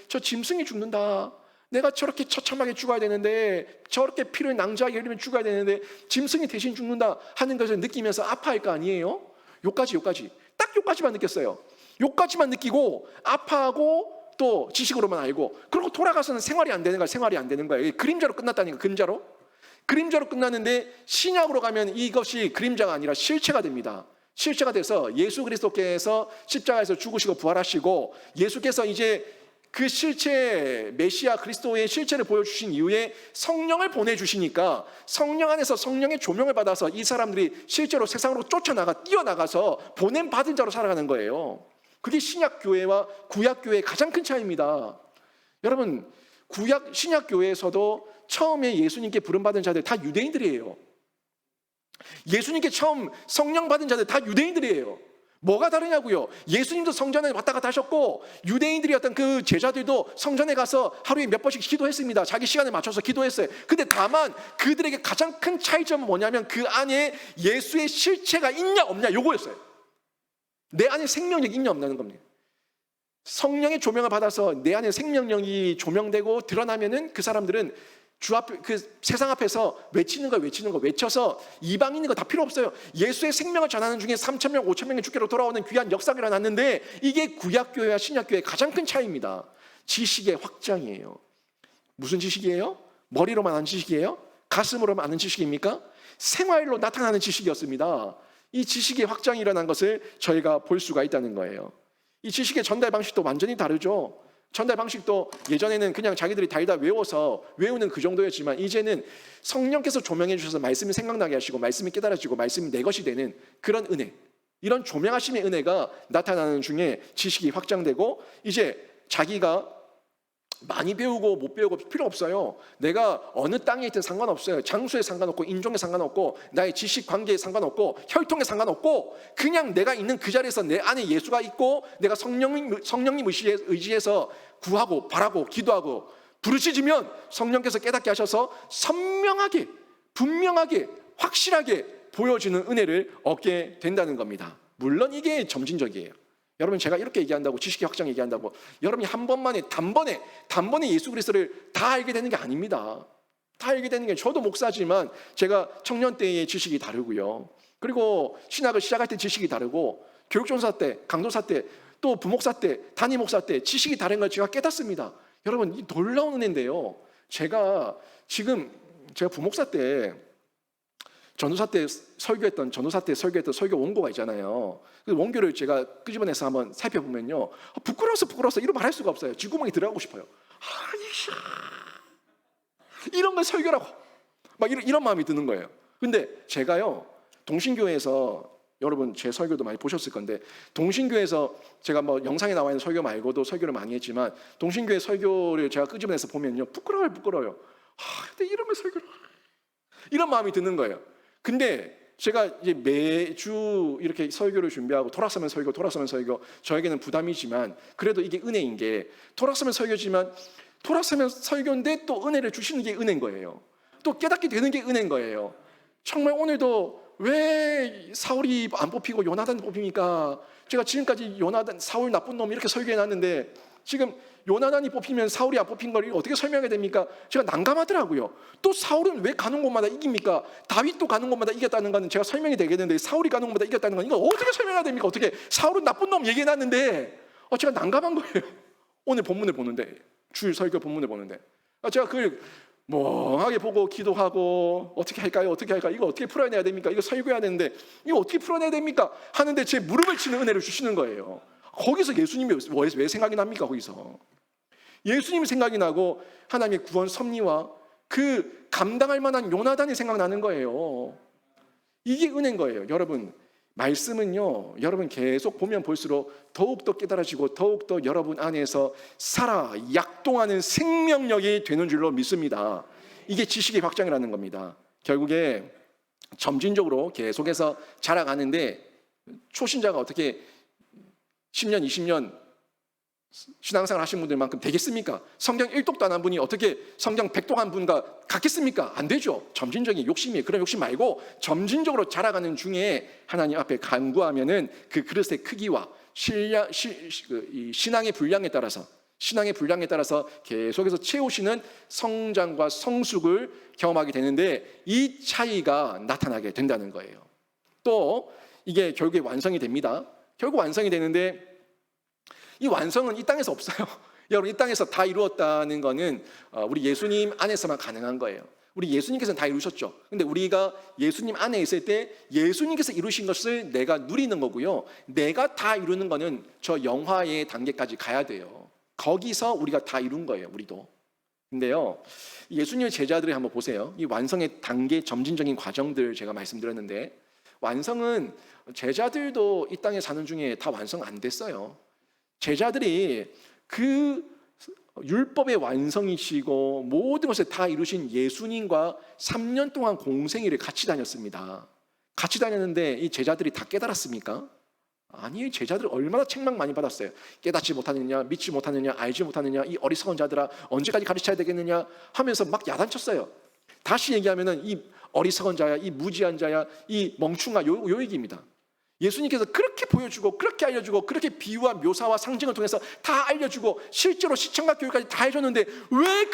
저 짐승이 죽는다. 내가 저렇게 처참하게 죽어야 되는데, 저렇게 피를 낭자하게 흘리면 죽어야 되는데 짐승이 대신 죽는다 하는 것을 느끼면서 아파할 거 아니에요? 요까지 딱 요까지만 느꼈어요. 요까지만 느끼고 아파하고 또 지식으로만 알고, 그리고 돌아가서는 생활이 안 되는 거예요. 그림자로 끝났다니까. 그림자로 끝났는데 신약으로 가면 이것이 그림자가 아니라 실체가 됩니다. 실체가 돼서 예수 그리스도께서 십자가에서 죽으시고 부활하시고 예수께서 이제 그 실체, 메시아 그리스도의 실체를 보여주신 이후에 성령을 보내주시니까 성령 안에서 성령의 조명을 받아서 이 사람들이 실제로 세상으로 뛰어나가서 보냄받은 자로 살아가는 거예요. 그게 신약교회와 구약교회의 가장 큰 차이입니다. 여러분, 신약교회에서도 처음에 예수님께 부름받은 자들 다 유대인들이에요. 예수님께 처음 성령 받은 자들 다 유대인들이에요. 뭐가 다르냐고요? 예수님도 성전에 왔다 갔다 하셨고 유대인들이었던 그 제자들도 성전에 가서 하루에 몇 번씩 기도했습니다. 자기 시간에 맞춰서 기도했어요. 근데 다만 그들에게 가장 큰 차이점은 뭐냐면 그 안에 예수의 실체가 있냐 없냐, 요거였어요. 내 안에 생명력이 있냐 없냐는 겁니다. 성령의 조명을 받아서 내 안에 생명력이 조명되고 드러나면은 그 사람들은 그 세상 앞에서 외치는 거 외쳐서 이방인인 거 다 필요 없어요. 예수의 생명을 전하는 중에 3,000명, 5,000명의 주께로 돌아오는 귀한 역사가 일어났는데, 이게 구약교회와 신약교회의 가장 큰 차이입니다. 지식의 확장이에요. 무슨 지식이에요? 머리로만 아는 지식이에요? 가슴으로만 아는 지식입니까? 생활로 나타나는 지식이었습니다. 이 지식의 확장이 일어난 것을 저희가 볼 수가 있다는 거예요. 이 지식의 전달 방식도 완전히 다르죠. 전달 방식도 예전에는 그냥 자기들이 달다 외워서 외우는 그 정도였지만, 이제는 성령께서 조명해 주셔서 말씀이 생각나게 하시고 말씀이 깨달아지고 말씀이 내 것이 되는 그런 은혜, 이런 조명하심의 은혜가 나타나는 중에 지식이 확장되고, 이제 자기가 많이 배우고 못 배우고 필요 없어요. 내가 어느 땅에 있든 상관없어요. 장소에 상관없고 인종에 상관없고 나의 지식 관계에 상관없고 혈통에 상관없고, 그냥 내가 있는 그 자리에서 내 안에 예수가 있고 내가 성령님 의지해서 구하고 바라고 기도하고 부르짖으면 성령께서 깨닫게 하셔서 선명하게 분명하게 확실하게 보여주는 은혜를 얻게 된다는 겁니다. 물론 이게 점진적이에요. 여러분, 제가 이렇게 얘기한다고 지식의 확장 얘기한다고 여러분이 한 번만에 단번에 예수 그리스도를 다 알게 되는 게 아닙니다. 다 알게 되는 게, 저도 목사지만 제가 청년 때의 지식이 다르고요. 그리고 신학을 시작할 때 지식이 다르고, 교육전사 때, 강도사 때, 또 부목사 때, 담임 목사 때 지식이 다른 걸 제가 깨닫습니다. 여러분, 이 놀라운 은혜인데요. 제가 부목사 때 전도사 때 설교했던 설교 원고가 있잖아요. 그 원고를 제가 끄집어내서 한번 살펴보면요, 부끄러워서 이런 말 할 수가 없어요. 쥐구멍에 들어가고 싶어요. 이런 걸 설교라고 막 이런 마음이 드는 거예요. 근데 제가요, 동신교회에서, 여러분 제 설교도 많이 보셨을 건데, 동신교회에서 제가 뭐 영상에 나와 있는 설교 말고도 설교를 많이 했지만 동신교회 설교를 제가 끄집어내서 보면요, 부끄러워요. 근데 이런 걸 설교를, 이런 마음이 드는 거예요. 근데 제가 이제 매주 이렇게 설교를 준비하고 돌아서면 설교, 저에게는 부담이지만 그래도 이게 은혜인 게, 돌아서면 설교인데 또 은혜를 주시는 게 은혜인 거예요. 또 깨닫게 되는 게 은혜인 거예요. 정말 오늘도 왜 사울이 안 뽑히고 요나단 뽑힙니까? 제가 지금까지 요나단, 사울 나쁜 놈 이렇게 설교해놨는데 지금 요나단이 뽑히면 사울이 안 뽑힌 걸 어떻게 설명해야 됩니까? 제가 난감하더라고요. 또 사울은 왜 가는 곳마다 이깁니까? 다윗도 가는 곳마다 이겼다는 거는 제가 설명이 되겠는데 사울이 가는 곳마다 이겼다는 건 이거 어떻게 설명해야 됩니까? 어떻게 사울은 나쁜 놈 얘기해놨는데 제가 난감한 거예요. 오늘 본문을 보는데, 주일 설교 본문을 보는데 제가 그걸 멍하게 보고 기도하고 어떻게 할까요? 어떻게 할까요? 이거 어떻게 풀어내야 됩니까? 이거 설교해야 되는데 이거 어떻게 풀어내야 됩니까? 하는데 제 무릎을 치는 은혜를 주시는 거예요. 거기서 예수님이 왜 생각이 납니까? 거기서 예수님이 생각이 나고 하나님의 구원 섭리와 그 감당할 만한 요나단이 생각나는 거예요. 이게 은혜인 거예요. 여러분, 말씀은요, 여러분 계속 보면 볼수록 더욱더 깨달아지고 더욱더 여러분 안에서 살아 약동하는 생명력이 되는 줄로 믿습니다. 이게 지식의 확장이라는 겁니다. 결국에 점진적으로 계속해서 자라가는데 초신자가 어떻게 10년, 20년 신앙생활 하신 분들만큼 되겠습니까? 성경 1독도 안 한 분이 어떻게 성경 100독 한 분과 같겠습니까? 안 되죠. 점진적인 욕심이에요. 그런 욕심 말고 점진적으로 자라가는 중에 하나님 앞에 간구하면은 그 그릇의 크기와 신앙의 분량에 따라서 계속해서 채우시는 성장과 성숙을 경험하게 되는데 이 차이가 나타나게 된다는 거예요. 또 이게 결국에 완성이 됩니다. 결국 완성이 되는데 이 완성은 이 땅에서 없어요. 여러분, 이 땅에서 다 이루었다는 거는 우리 예수님 안에서만 가능한 거예요. 우리 예수님께서는 다 이루셨죠. 근데 우리가 예수님 안에 있을 때 예수님께서 이루신 것을 내가 누리는 거고요. 내가 다 이루는 거는 저 영화의 단계까지 가야 돼요. 거기서 우리가 다 이룬 거예요. 우리도. 근데요, 예수님의 제자들을 한번 보세요. 이 완성의 단계 점진적인 과정들 제가 말씀드렸는데 완성은 제자들도 이 땅에 사는 중에 다 완성 안 됐어요. 제자들이 그 율법의 완성이시고 모든 것을 다 이루신 예수님과 3년 동안 공생애를 같이 다녔습니다. 같이 다녔는데 이 제자들이 다 깨달았습니까? 아니, 제자들 얼마나 책망 많이 받았어요. 깨닫지 못하느냐, 믿지 못하느냐, 알지 못하느냐, 이 어리석은 자들아 언제까지 가르쳐야 되겠느냐 하면서 막 야단쳤어요. 다시 얘기하면은 이 어리석은 자야, 이 무지한 자야, 이 멍충아, 요 얘기입니다. 예수님께서 그렇게 보여주고 그렇게 알려주고 그렇게 비유와 묘사와 상징을 통해서 다 알려주고 실제로 시청각 교육까지 다 해줬는데 왜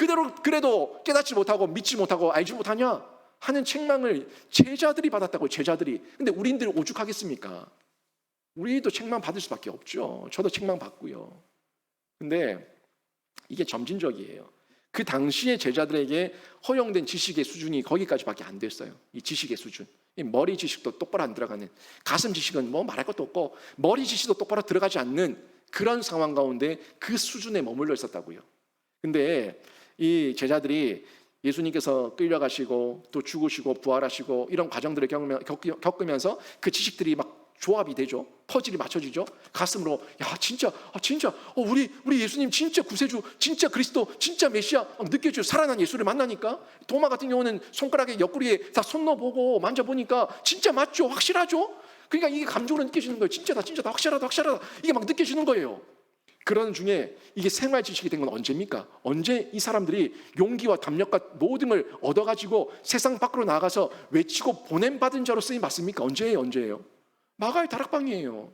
그래도 깨닫지 못하고 믿지 못하고 알지 못하냐 하는 책망을 제자들이 받았다고. 제자들이. 근데 우리들 오죽하겠습니까? 우리도 책망 받을 수밖에 없죠. 저도 책망 받고요. 근데 이게 점진적이에요. 그 당시에 제자들에게 허용된 지식의 수준이 거기까지밖에 안 됐어요. 이 지식의 수준. 이 머리 지식도 똑바로 안 들어가는, 가슴 지식은 뭐 말할 것도 없고 머리 지식도 똑바로 들어가지 않는 그런 상황 가운데 그 수준에 머물러 있었다고요. 근데 이 제자들이 예수님께서 끌려가시고 또 죽으시고 부활하시고 이런 과정들을 겪으면서 그 지식들이 막 조합이 되죠. 퍼즐이 맞춰지죠. 가슴으로 진짜 우리 예수님 진짜 구세주, 진짜 그리스도, 진짜 메시아 느껴져요. 살아난 예수를 만나니까. 도마 같은 경우는 손가락에 옆구리에 다 손 넣어보고 만져보니까 진짜 맞죠. 확실하죠. 그러니까 이게 감정으로 느껴지는 거예요. 진짜다 확실하다 이게 막 느껴지는 거예요. 그런 중에 이게 생활 지식이 된 건 언제입니까? 언제 이 사람들이 용기와 담력과 모든 걸 얻어가지고 세상 밖으로 나가서 외치고 보냄받은 자로 쓰임 받습니까? 언제예요? 마가의 다락방이에요.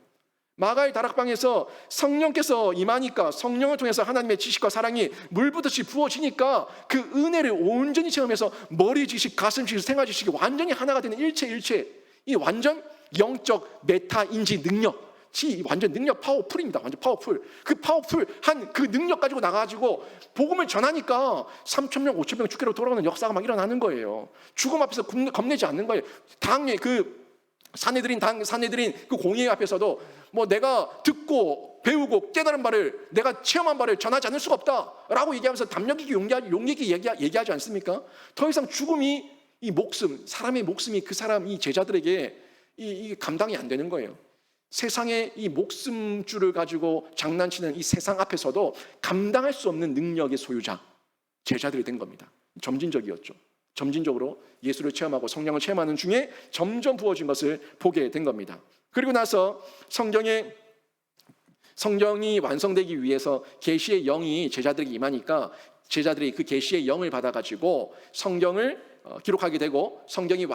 마가의 다락방에서 성령께서 임하니까, 성령을 통해서 하나님의 지식과 사랑이 물부듯이 부어지니까 그 은혜를 온전히 체험해서 머리 지식, 가슴 지식, 생활 지식이 완전히 하나가 되는 일체. 이 완전 영적 메타 인지 능력, 완전 능력 파워풀입니다. 완전 파워풀. 그 파워풀한 그 능력 가지고 나가가지고 복음을 전하니까 3,000명, 5,000명 주께로 돌아오는 역사가 막 일어나는 거예요. 죽음 앞에서 겁내지 않는 거예요. 당의 그 사내들인 그 공의 앞에서도 뭐 내가 듣고 배우고 깨달은 바를, 내가 체험한 바를 전하지 않을 수가 없다라고 얘기하면서 담력 있게 용기 있게 얘기하지 않습니까? 더 이상 죽음이, 이 목숨, 사람의 목숨이 그 사람, 이 제자들에게 이 감당이 안 되는 거예요. 세상의 이 목숨줄을 가지고 장난치는 이 세상 앞에서도 감당할 수 없는 능력의 소유자, 제자들이 된 겁니다. 점진적이었죠. 점진적으로 예수를 체험하고 성령을 체험하는 중에 점점 부어진 것을 보게 된 겁니다. 그리고 나서 성경이 완성되기 위해서 계시의 영이 제자들에게 임하니까 제자들이 그 계시의 영을 받아가지고 성경을 기록하게 되고 성경이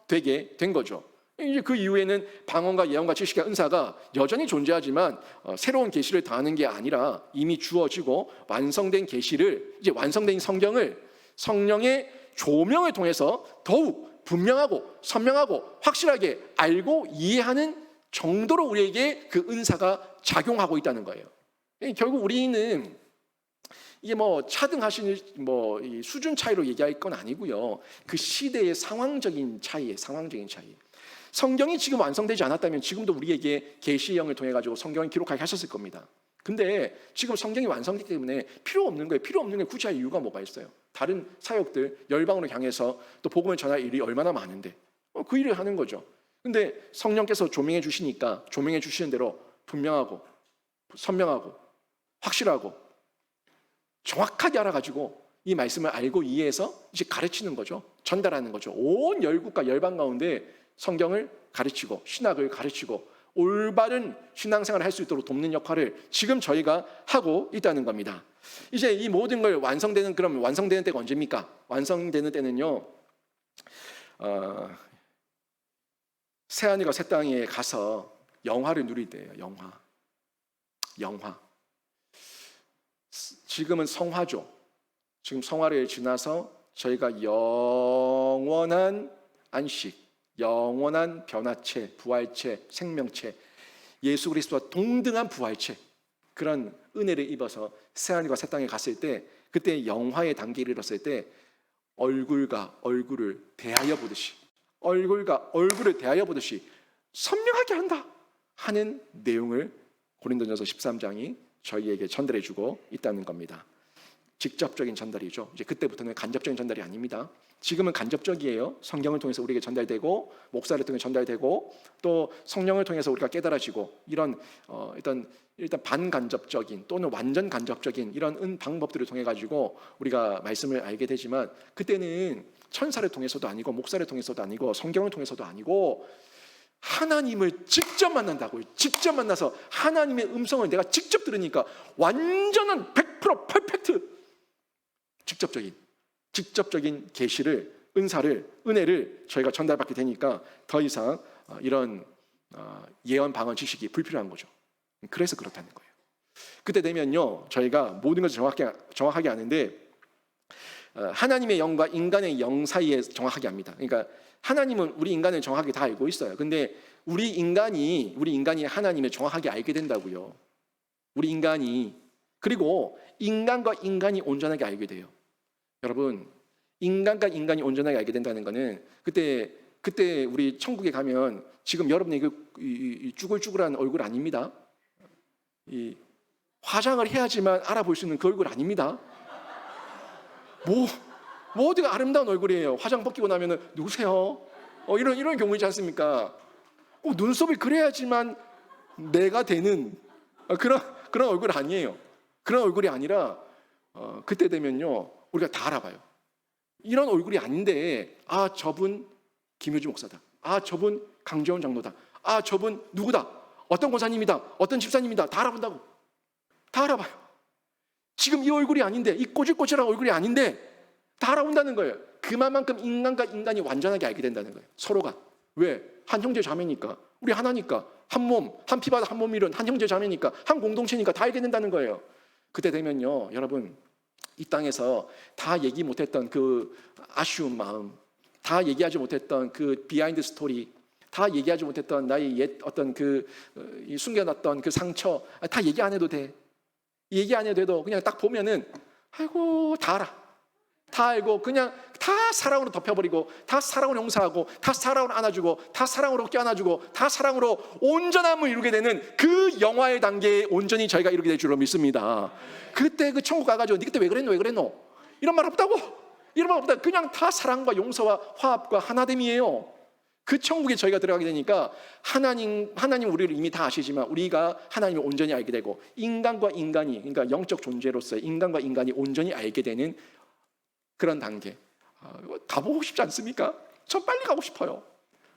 되게 된 거죠. 이제 그 이후에는 방언과 예언과 지식과 은사가 여전히 존재하지만 새로운 계시를 더하는 게 아니라 이미 주어지고 완성된 계시를, 이제 완성된 성경을 성령의 조명을 통해서 더욱 분명하고 선명하고 확실하게 알고 이해하는 정도로 우리에게 그 은사가 작용하고 있다는 거예요. 결국 우리는 이게 뭐 차등하시는 이 수준 차이로 얘기할 건 아니고요. 그 시대의 상황적인 차이예요. 상황적인 차이. 성경이 지금 완성되지 않았다면 지금도 우리에게 계시의 영을 통해 가지고 성경을 기록하게 하셨을 겁니다. 근데 지금 성경이 완성되기 때문에 필요 없는 거예요. 필요 없는 게 굳이 할 이유가 뭐가 있어요? 다른 사역들 열방으로 향해서 또 복음을 전할 일이 얼마나 많은데 그 일을 하는 거죠. 근데 성령께서 조명해 주시니까 조명해 주시는 대로 분명하고 선명하고 확실하고 정확하게 알아가지고 이 말씀을 알고 이해해서 이제 가르치는 거죠. 전달하는 거죠. 온 열국과 열방 가운데 성경을 가르치고 신학을 가르치고 올바른 신앙생활을 할 수 있도록 돕는 역할을 지금 저희가 하고 있다는 겁니다. 이제 이 모든 걸 그럼 완성되는 때가 언제입니까? 완성되는 때는요, 새하늘과 새 땅에 가서 영화를 누릴 때예요. 영화. 지금은 성화죠. 지금 성화를 지나서 저희가 영원한 안식, 영원한 변화체, 부활체, 생명체, 예수 그리스도와 동등한 부활체, 그런 은혜를 입어서 새하늘과 새 땅에 갔을 때, 그때 영화의 단계를 이뤘을 때 얼굴과 얼굴을 대하여 보듯이, 얼굴과 얼굴을 대하여 보듯이 선명하게 한다 하는 내용을 고린도전서 13장이 저희에게 전달해주고 있다는 겁니다. 직접적인 전달이죠. 이제 그때부터는 간접적인 전달이 아닙니다. 지금은 간접적이에요. 성경을 통해서 우리에게 전달되고 목사를 통해 전달되고 또 성령을 통해서 우리가 깨달아지고 이런 일단 반간접적인 또는 완전 간접적인 이런 방법들을 통해 가지고 우리가 말씀을 알게 되지만 그때는 천사를 통해서도 아니고 목사를 통해서도 아니고 성경을 통해서도 아니고 하나님을 직접 만난다고요. 직접 만나서 하나님의 음성을 내가 직접 들으니까 완전한 100% 퍼펙트 직접적인 계시를, 은사를, 은혜를 저희가 전달받게 되니까 더 이상 이런 예언, 방언, 지식이 불필요한 거죠. 그래서 그렇다는 거예요. 그때 되면요, 저희가 모든 것을 정확하게 아는데 하나님의 영과 인간의 영 사이에 정확하게 압니다. 그러니까 하나님은 우리 인간을 정확하게 다 알고 있어요. 근데 우리 인간이 하나님을 정확하게 알게 된다고요. 우리 인간이. 그리고 인간과 인간이 온전하게 알게 돼요. 여러분, 인간과 인간이 온전하게 알게 된다는 것은 그때 우리 천국에 가면 지금 여러분의 이 쭈글쭈글한 얼굴 아닙니다. 이 화장을 해야지만 알아볼 수 있는 그 얼굴 아닙니다. 뭐 어디가 아름다운 얼굴이에요. 화장 벗기고 나면은 누구세요? 이런 경우이지 않습니까? 꼭 눈썹이 그래야지만 내가 되는 그런 얼굴 아니에요. 그런 얼굴이 아니라 그때 되면요 우리가 다 알아봐요. 이런 얼굴이 아닌데 저분 김효주 목사다. 저분 강재원 장로다. 저분 누구다. 어떤 권사님이다. 어떤 집사님이다. 다 알아본다고. 다 알아봐요. 지금 이 얼굴이 아닌데, 이 꼬질꼬질한 얼굴이 아닌데 다 알아본다는 거예요. 그만큼 인간과 인간이 완전하게 알게 된다는 거예요. 서로가. 왜? 한 형제 자매니까. 우리 하나니까. 한 몸, 한 피바다 한 몸 이룬 한 형제 자매니까. 한 공동체니까 다 알게 된다는 거예요. 그때 되면요 여러분, 이 땅에서 다 얘기 못했던 그 아쉬운 마음, 다 얘기하지 못했던 그 비하인드 스토리, 다 얘기하지 못했던 나의 옛 어떤 숨겨놨던 그 상처, 다 얘기 안 해도 돼. 얘기 안 해도 돼도 그냥 딱 보면은 아이고 다 알아. 다 알고 그냥 다 사랑으로 덮여버리고, 다 사랑으로 용서하고, 다 사랑으로 안아주고, 다 사랑으로 껴안아주고, 다 사랑으로 온전함을 이루게 되는 그 영화의 단계에 온전히 저희가 이루게 될 줄로 믿습니다. 그때 그 천국 가가지고 니 그때 왜 그랬노? 이런 말 없다고. 이런 말 없다. 그냥 다 사랑과 용서와 화합과 하나됨이에요. 그 천국에 저희가 들어가게 되니까 하나님 우리를 이미 다 아시지만 우리가 하나님을 온전히 알게 되고, 인간과 인간이, 그러니까 영적 존재로서의 인간과 인간이 온전히 알게 되는 그런 단계. 가보고 싶지 않습니까? 전 빨리 가고 싶어요.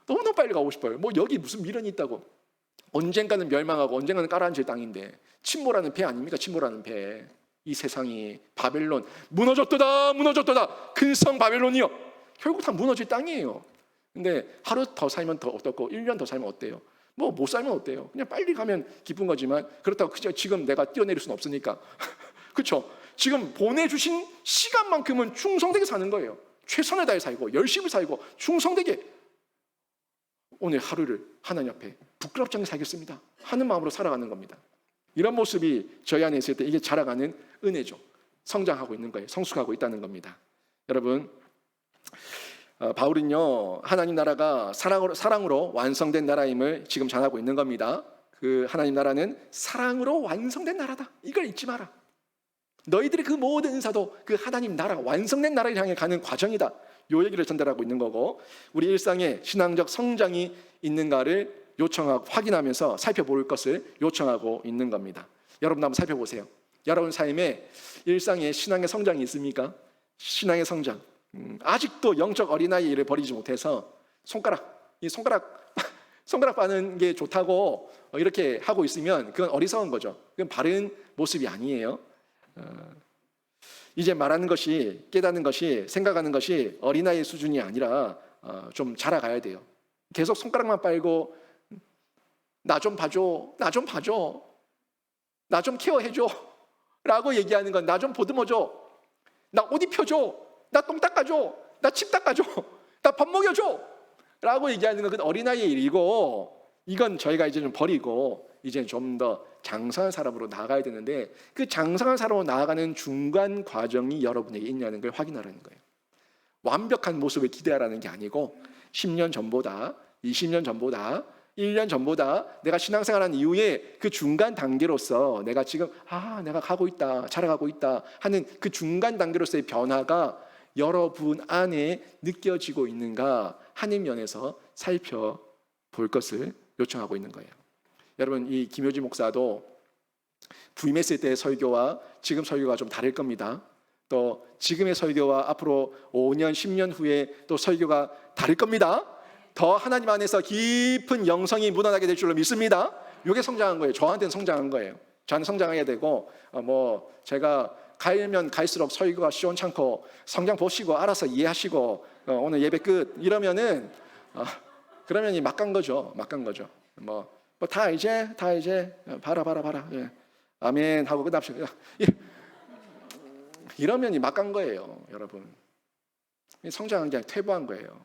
너무너무 빨리 가고 싶어요. 뭐 여기 무슨 미련이 있다고. 언젠가는 멸망하고 언젠가는 깔아앉을 땅인데, 침몰하는 배 아닙니까? 침몰하는 배. 이 세상이 바벨론 무너졌도다. 큰 성 바벨론이요. 결국 다 무너질 땅이에요. 근데 하루 더 살면 더 어떻고 1년 더 살면 어때요? 뭐 못 살면 어때요? 그냥 빨리 가면 기쁜 거지만 그렇다고 지금 내가 뛰어내릴 수는 없으니까 그렇죠? 지금 보내주신 시간만큼은 충성되게 사는 거예요. 최선을 다해 살고 열심히 살고 충성되게 오늘 하루를 하나님 앞에 부끄럽지 않게 살겠습니다 하는 마음으로 살아가는 겁니다. 이런 모습이 저희 안에 있을 때 이게 자라가는 은혜죠. 성장하고 있는 거예요. 성숙하고 있다는 겁니다. 여러분, 바울은요 하나님 나라가 사랑으로 완성된 나라임을 지금 전하고 있는 겁니다. 그 하나님 나라는 사랑으로 완성된 나라다. 이걸 잊지 마라. 너희들의 그 모든 은사도 그 하나님 나라, 완성된 나라를 향해 가는 과정이다. 요 얘기를 전달하고 있는 거고, 우리 일상에 신앙적 성장이 있는가를 요청하고 확인하면서 살펴볼 것을 요청하고 있는 겁니다. 여러분 한번 살펴보세요. 여러분 삶에 일상에 신앙의 성장이 있습니까? 신앙의 성장. 아직도 영적 어린아이를 버리지 못해서 손가락 빠는 게 좋다고 이렇게 하고 있으면 그건 어리석은 거죠. 그건 바른 모습이 아니에요. 이제 말하는 것이, 깨닫는 것이, 생각하는 것이 어린아이 수준이 아니라 좀 자라가야 돼요. 계속 손가락만 빨고 나 좀 봐줘, 나 좀 봐줘, 나 좀 케어해줘 라고 얘기하는 건, 나 좀 보듬어줘, 나 옷 입혀줘, 나 똥 닦아줘, 나 집 닦아줘, 나 밥 먹여줘 라고 얘기하는 건 그건 어린아이의 일이고, 이건 저희가 이제 좀 버리고 이제 좀 더 장성한 사람으로 나아가야 되는데, 그 장성한 사람으로 나아가는 중간 과정이 여러분에게 있냐는 걸 확인하라는 거예요. 완벽한 모습을 기대하라는 게 아니고 10년 전보다, 20년 전보다, 1년 전보다 내가 신앙생활한 이후에 그 중간 단계로서 내가 지금 내가 가고 있다, 자라가고 있다 하는 그 중간 단계로서의 변화가 여러분 안에 느껴지고 있는가 하는 면에서 살펴볼 것을 요청하고 있는 거예요. 여러분, 이 김효지 목사도 부임했을 때의 설교와 지금 설교가 좀 다를 겁니다. 또 지금의 설교와 앞으로 5년, 10년 후에 또 설교가 다를 겁니다. 더 하나님 안에서 깊은 영성이 묻어나게 될 줄로 믿습니다. 이게 성장한 거예요. 저한테는 성장한 거예요. 저는 성장해야 되고, 제가 가면 갈수록 설교가 시원찮고 성경 보시고 알아서 이해하시고 오늘 예배 끝 이러면은 그러면 막 간 거죠. 막 간 거죠. 다 이제 봐라. 예. 아멘 하고 끝납시다. 이러면 막 간 거예요, 여러분. 성장한 게 아니라 퇴보한 거예요.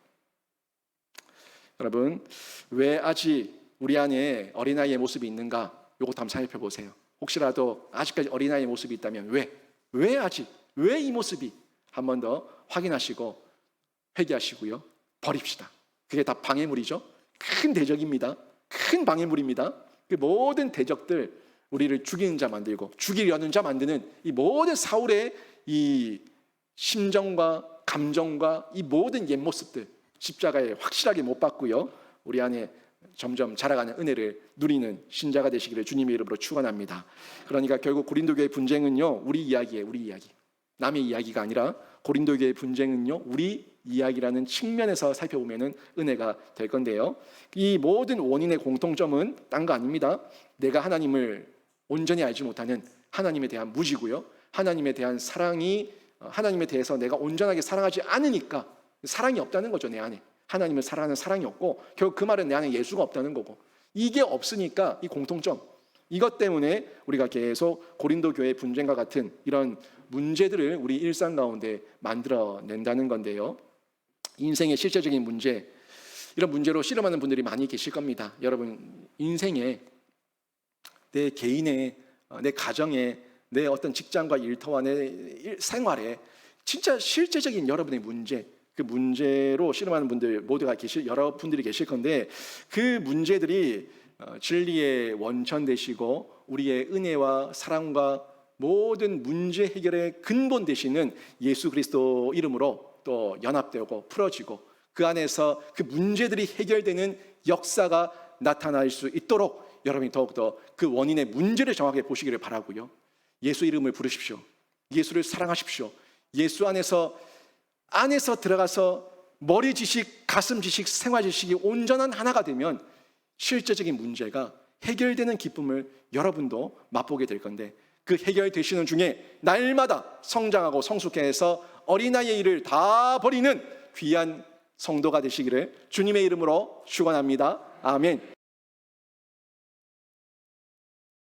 여러분, 왜 아직 우리 안에 어린아이의 모습이 있는가? 이것도 한번 살펴보세요. 혹시라도 아직까지 어린아이의 모습이 있다면 왜 이 모습이 한 번 더 확인하시고 회개하시고요. 버립시다. 그게 다 방해물이죠. 큰 대적입니다. 큰 방해물입니다. 그 모든 대적들, 우리를 죽이는 자 만들고 죽이려는 자 만드는 이 모든 사울의 이 심정과 감정과 이 모든 옛 모습들, 십자가에 확실하게 못 박고요, 우리 안에 점점 자라가는 은혜를 누리는 신자가 되시기를 주님의 이름으로 축원합니다. 그러니까 결국 고린도 교회 분쟁은요, 우리 이야기예요. 우리 이야기. 남의 이야기가 아니라 고린도 교회 분쟁은요, 우리 이야기라는 측면에서 살펴보면 은혜가 될 건데요. 이 모든 원인의 공통점은 딴 거 아닙니다. 내가 하나님을 온전히 알지 못하는 하나님에 대한 무지고요. 하나님에 대한 사랑이, 하나님에 대해서 내가 온전하게 사랑하지 않으니까 사랑이 없다는 거죠. 내 안에 하나님을 사랑하는 사랑이 없고, 결국 그 말은 내 안에 예수가 없다는 거고, 이게 없으니까 이 공통점, 이것 때문에 우리가 계속 고린도 교회 분쟁과 같은 이런 문제들을 우리 일상 가운데 만들어낸다는 건데요. 인생의 실제적인 문제, 이런 문제로 씨름하는 분들이 많이 계실 겁니다. 여러분, 인생에, 내 개인의, 내 가정에, 내 어떤 직장과 일터와 내 생활에 진짜 실제적인 여러분의 문제, 그 문제로 씨름하는 분들 모두가 여러분들이 계실 건데, 그 문제들이 진리의 원천 되시고 우리의 은혜와 사랑과 모든 문제 해결의 근본 되시는 예수 그리스도 이름으로 또 연합되고 풀어지고, 그 안에서 그 문제들이 해결되는 역사가 나타날 수 있도록 여러분이 더욱더 그 원인의 문제를 정확하게 보시기를 바라고요. 예수 이름을 부르십시오. 예수를 사랑하십시오. 예수 안에서 들어가서 머리 지식, 가슴 지식, 생활 지식이 온전한 하나가 되면 실제적인 문제가 해결되는 기쁨을 여러분도 맛보게 될 건데, 그 해결되시는 중에 날마다 성장하고 성숙해서 어린아이의 일을 다 버리는 귀한 성도가 되시기를 주님의 이름으로 축원합니다. 아멘.